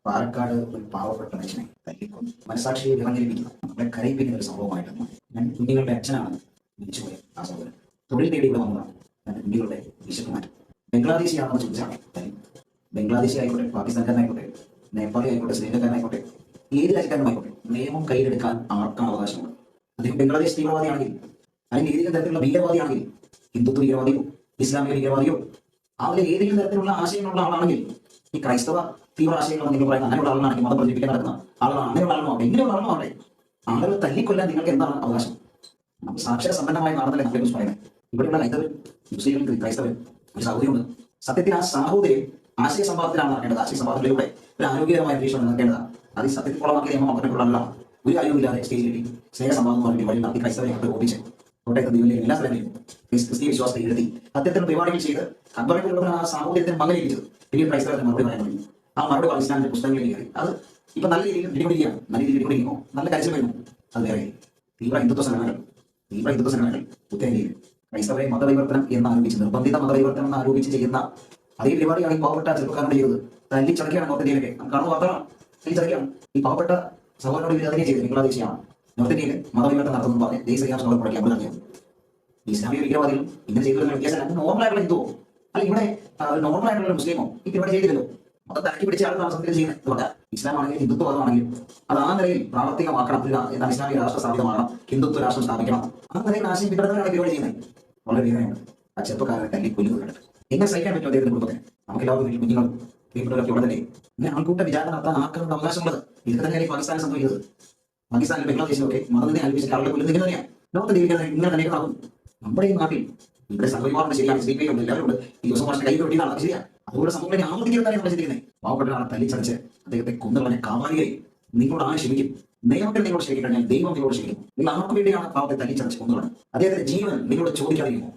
പാലക്കാട് ഒരു പാവപ്പെട്ട മനുഷ്യനെ തല്ലിക്കൊന്നു മനസാക്ഷിയെ വിറഞ്ഞിരിപ്പിക്കുന്ന നമ്മളെ കരയിപ്പിക്കുന്ന ഒരു സംഭവമായിട്ട് മാറി. ഞാൻ കുഞ്ഞുങ്ങളുടെ അച്ഛനാണ്, മരിച്ചുപോയ ആ സഹോദരൻ. തൊഴിൽ തേടി ഇവിടെ വന്നതാണ്. തന്റെ കുഞ്ഞുങ്ങളുടെ വിശപ്പ് മാറ്റി. ബംഗ്ലാദേശിയാണെന്ന് ചോദിച്ചാണ് തല്ലി. ബംഗ്ലാദേശി ആയിക്കോട്ടെ, പാകിസ്ഥാൻകാരനായിക്കോട്ടെ, നേപ്പാളി ആയിക്കോട്ടെ, ശ്രീലങ്കക്കാരനായിക്കോട്ടെ, ഏത് രാജ്യക്കാരനായിക്കോട്ടെ, നിയമം കയ്യിലെടുക്കാൻ ആർക്കാണ് അവകാശമുള്ളത്? അദ്ദേഹം ബംഗ്ലാദേശ് തീവ്രവാദിയാണെങ്കിൽ, അല്ലെങ്കിൽ ഏതെങ്കിലും തരത്തിലുള്ള ഭീകരവാദിയാണെങ്കിൽ, ഹിന്ദുത്വ ഭീകരവാദിയോ ഇസ്ലാമിക ഭീകരവാദിയോ അവരെ ഏതെങ്കിലും തരത്തിലുള്ള ആശയങ്ങളുള്ള ആളാണെങ്കിൽ, ഈ ക്രൈസ്തവ തീവ്ര ആശയങ്ങൾ നിങ്ങൾ പറയുന്ന അങ്ങനെയുള്ള ആളാണെങ്കിൽ, മതം പ്രചരിപ്പിക്കാൻ നടക്കുന്ന ആളാണ്, അങ്ങനെയുള്ള ആളാണോ, എങ്ങനെയുള്ള ആളാണോ അവിടെ ആളുകൾ തല്ലിക്കൊല്ലാൻ നിങ്ങൾക്ക് എന്താണ് അവകാശം? നമുക്ക് സാക്ഷര സമ്പന്നമായ നാടല്ലേ നമ്മളെ കുറിച്ച് പറയുന്നത്. ഇവിടെയുള്ള ഹൈന്ദവരും മുസ്ലിം ക്രൈസ്തവരും ഒരു സൗകര്യമുണ്ട്. സത്യത്തിൽ ആ സാഹോദര്യം ആശയ സംവാദത്തിലാണ് നടക്കേണ്ടത്. ആശയ സംവാദത്തിലൂടെ ഒരു ആരോഗ്യകരമായ അന്തരീക്ഷം നടക്കേണ്ടതാണ്. അത് ഈ സത്യത്തിൽ കുളമാക്കിയ നിയമം അങ്ങനെയുള്ള ഒരു കാര്യമില്ലാതെ സ്റ്റേജിലെത്തി സ്നേഹ സംവാദം പറഞ്ഞിട്ട് വഴി നടത്തി ക്രൈസ്തവരെ കണ്ട് ഓടിച്ച് കോട്ടയത്ത് ദീപനിലേക്ക് എല്ലാ സ്ഥലങ്ങളിലും ക്രിസ്തീയ വിശ്വാസത്തെ എഴുതി അത്തരത്തിലുള്ള പരിപാടികൾ ചെയ്ത് അക്ബറിലുള്ള ആ സാഹോദര്യത്തിന് മകനേൽപ്പിച്ചത് പിന്നീട് ക്രൈസ്തവത്തിന് മറുപടി പറയാൻ തുടങ്ങി. ആ മറുപടി പാകിസ്ഥാനിന്റെ പുസ്തകങ്ങളിൽ കയറി. അത് ഇപ്പൊ നല്ല രീതിയിൽ പിടികൊടുക്കുകയാണ്. നല്ല രീതിയിൽ പിടികൊടുക്കുമോ, നല്ല കരച്ചിൽ വരുന്നു. അത് വേറെ തീവ്ര ഹിന്ദുത്വ സംഘടനകൾ ഉത്തരേന്ത്യയിൽ ക്രൈസ്തവരെ മതപരിവർത്തനം എന്ന് ആരോപിച്ച്, നിർബന്ധിത മതപരിവർത്തനം എന്ന് ആരോപിച്ച് ചെയ്യുന്ന അതേ പരിപാടിയാണ് ഈ പാവപ്പെട്ട ചെറുപ്പക്കാരോട് ചെയ്തത്. തല്ലിച്ചടക്കുകയാണ് നോർത്ത് ഇന്ത്യയിലൊക്കെ. നമുക്ക് കാണുന്ന വാർത്തകളാണ്. തല്ലിച്ചടക്കുകയാണ്. ഈ പാവപ്പെട്ട സഹോദരനോട് ഇവർ അതിനെ ചെയ്തത്. ബംഗ്ലാദേശിയാണ് നോർത്ത് ഇന്ത്യയിൽ മതപരിവർത്തനം നടത്തുന്നു പറഞ്ഞ് ദേശീയ മുടക്കി അവർ നടത്തിയത്. ഇസ്ലാമിക ഭീകരവാദികളും ഇങ്ങനെ ചെയ്തതിലുള്ള വ്യത്യാസം നോർമലായിട്ടുള്ള ഹിന്ദുവോ അല്ല ഇവിടെ നോർമലായിട്ടുള്ള മുസ്ലിമോ ഈ പരിപാടി ചെയ്തില്ലല്ലോ. മതം തലക്കി പിടിച്ച ആളുകളാണ് സത്യത്തിൽ ചെയ്യുന്നത്. ഇസ്ലാം ആണെങ്കിലും ഹിന്ദുത്വമാണെങ്കിലും അത് ആ നിലയിൽ പ്രാവർത്തികമാക്കണം. എന്നാൽ ഇസ്ലാമിക രാഷ്ട്രം സ്ഥാപിതമാകണം, ഹിന്ദുത്വ രാഷ്ട്രം സ്ഥാപിക്കണം. ആ നിലയിൽ ആശയം പിന്തുടരാനാണ് പരിപാടി ചെയ്യുന്നത്. വളരെ വേദനയുണ്ട് ആ ചെറുപ്പക്കാരനെ തല്ലി കൊല്ലുന്നത് കണ്ടിട്ട്. എങ്ങനെ സഹിക്കാൻ പറ്റും അദ്ദേഹത്തിന്റെ കുടുംബത്തിന്? നമുക്ക് എല്ലാവർക്കും വീട്ടിൽ കുഞ്ഞുങ്ങളും വീട്ടിലൊക്കെ ഉള്ളതല്ലേ ഇങ്ങനെ ആൾക്കൂട്ട വിചാരണ നടത്താൻ ആർക്കുള്ള അവകാശമുള്ളത്? ഇതൊക്കെ തന്നെയാണ് പാകിസ്ഥാനിൽ സംഭവിക്കുന്നത്. പാകിസ്ഥാനിൽ ബംഗ്ലാദേശിലൊക്കെ മതത്തിനെ ആലോചിച്ചിട്ട് ആളുകളെ കൊല്ലുന്നത് തന്നെയാണ്. ലോകത്ത് ജീവിക്കുന്നത് ഇങ്ങനെ തന്നെ നടക്കും. നമ്മുടെ ഈ നാട്ടിൽ ഇവിടെ സംഭവിക്കാറുണ്ട്. ശരിയാണ്, സ്ത്രീ ഉണ്ട്, എല്ലാവരും ഉണ്ട്. ഈ ദിവസം വർഷം കൈ കൊട്ടിയതാണ്, ശരിയാണ്. അതുപോലെ സംഭവങ്ങളെ ആവർത്തിക്കുന്നതാണ് നമ്മൾ ചിന്തിക്കുന്നത്. പാവപ്പെട്ട ആളെ തല്ലിച്ചടച്ച് അദ്ദേഹത്തെ കൊന്നുകളഞ്ഞ കാമാലികളെ നിങ്ങളോട് ആര് ക്ഷമിക്കും? നിയമത്തിൽ നിങ്ങളോട് ക്ഷമിക്കണമെങ്കിൽ ദൈവം നിങ്ങളോട് ക്ഷമിക്കും. നിങ്ങൾ ആർക്കു വേണ്ടിയാണ് പാവത്തെ തല്ലിച്ചടച്ച് കൊന്നുകളഞ്ഞത്? അദ്ദേഹത്തിന്റെ ജീവൻ നിങ്ങളോട് ചോദിക്കാതിരിക്കുമോ?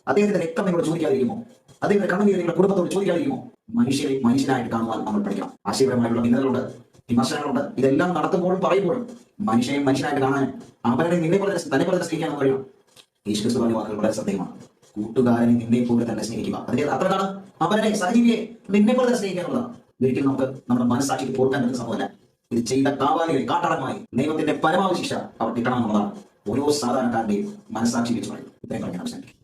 അദ്ദേഹത്തിന്റെ രക്തം നിങ്ങളോട് ചോദിക്കാതിരിക്കുമോ? അദ്ദേഹത്തിന്റെ കണ്ണുനീർ നിങ്ങളുടെ കുടുംബത്തോട് ചോദിക്കാതിരിക്കുമോ? മനുഷ്യരെ മനുഷ്യനായിട്ട് കാണുവാൻ നമ്മൾ പഠിക്കണം. ആശയപരമായിട്ടുള്ള ഭിന്നതകളുണ്ട്, വിമർശനങ്ങളുണ്ട്. ഇതെല്ലാം നടത്തുമ്പോഴും പറയുമ്പോഴും മനുഷ്യനെ മനുഷ്യനായിട്ട് കാണാൻ അവരെ തന്നെ പോലെ സ്നേഹിക്കാൻ കഴിയണം. യേശുക്രിസ്തു പറഞ്ഞ വാക്കുകൾ വളരെ ശ്രദ്ധേയമാണ്. കൂട്ടുകാരനെ നിന്നെ പോലെ തന്നെ സ്നേഹിക്കുക. അതിന്റെ അത്രയാണ് അവനെ സഹജീവിയെ നിന്നെ പോലെ തന്നെ സ്നേഹിക്കാനുള്ളതാണ്. ഒരിക്കലും നമുക്ക് നമ്മുടെ മനസ്സാക്ഷിക്ക് പോർക്കാൻ പറ്റുന്ന സംഭവമല്ല. ഇത് ചെയ്ത കാവാലികളെ കാട്ടാളമായി നിയമത്തിന്റെ പരമാവധി ശിക്ഷ അവർ കിട്ടണമെന്നുള്ളതാണ് ഓരോ സാധാരണക്കാരന്റെയും മനസ്സാക്ഷി വെച്ച് പറയും. ഇത്രയും പറഞ്ഞാൽ അവസാനിക്കും.